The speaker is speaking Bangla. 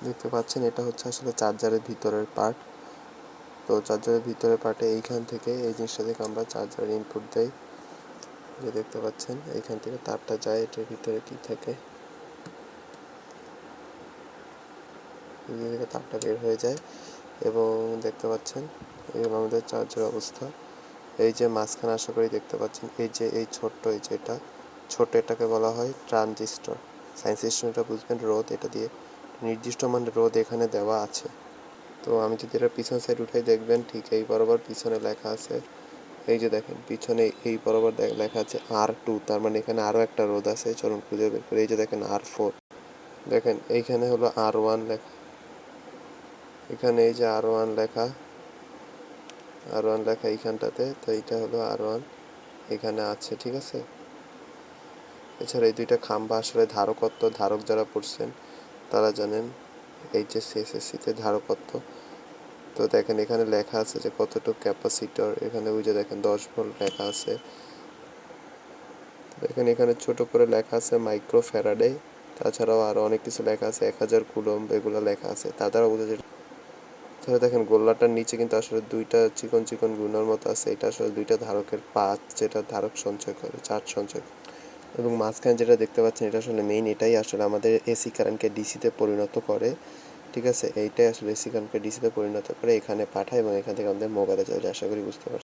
দেখতে পাচ্ছেন এটা হচ্ছে আসলে চার্জারের ভিতরের পার্ট। তো চার্জারের ভিতরের পার্টে এইখান থেকে এই জিনিসটা থেকে আমরা চার্জারের ইনপুট দেই, যে দেখতে পাচ্ছেন এইখান থেকে তারটা যায় এটার ভিতরে কি থাকে, থেকে তারটা বের হয়ে যায় এবং দেখতে পাচ্ছেন এই হলো আমাদের চার্জার অবস্থা। এই যে মাঝখানে আশা করি দেখতে পাচ্ছেন এই যে এই ছোট্ট এই যে এটা ছোট, এটাকে বলা হয় ট্রানজিস্টর। সায়েন্স স্টুডেন্টরা বুঝবেন রোধ, এটা দিয়ে নির্দিষ্ট মানের রোধ এখানে দেওয়া আছে। তো আমি যদি এটা পিছন সাইড উঠাই দেখবেন ঠিক এই বরাবর পিছনে লেখা আছে, এই যে দেখেন পিছনে এই বরাবর লেখা আছে R2, তার মানে এখানে আরও একটা রোধ আছে, চলুন খুঁজে বের করি। এই যে দেখেন R4, দেখেন এইখানে হলো R1 লেখা, এখানে এই যে R1 লেখা, R1 লেখা এইখানটাতে, তো এইটা হলো R1 এখানে আছে, ঠিক আছে। এছাড়া এই দুইটা খাম্বা আসলে ধারকত্ব, ধারক যারা পড়ছেন তারা জানেন এইচএসসি এসএসসিতে ধারকত্ব। তো দেখেন এখানে লেখা আছে যে কতটুকু ক্যাপাসিটর, এখানে ওই যে দেখেন 10 ভোল্ট লেখা আছে। দেখেন এখানে ছোট করে লেখা আছে মাইক্রো ফ্যারাডে, তাছাড়াও আরও অনেক কিছু লেখা আছে 1000 কুলম্ব, এগুলো লেখা আছে, তা দ্বারা বোঝা যায়। তাহলে দেখেন গোল্লাটার নিচে কিন্তু আসলে দুইটা চিকন চিকন গুণার মতো আছে, এটা আসলে দুইটা ধারকের পাত, যেটা ধারক সঞ্চয় করে, চার্জ সঞ্চয় করে। এবং মাঝখানে যেটা দেখতে পাচ্ছেন এটা আসলে মেইন, এটাই আসলে আমাদের এসি কারেন্টকে ডিসিতে পরিণত করে, ঠিক আছে। এইটাই আসলে এসি কারেন্টকে ডিসিতে পরিণত করে এখানে পাঠায় এবং এখান থেকে আমাদের মোবাইলে চলে যায়। আশা করি বুঝতে পারছি।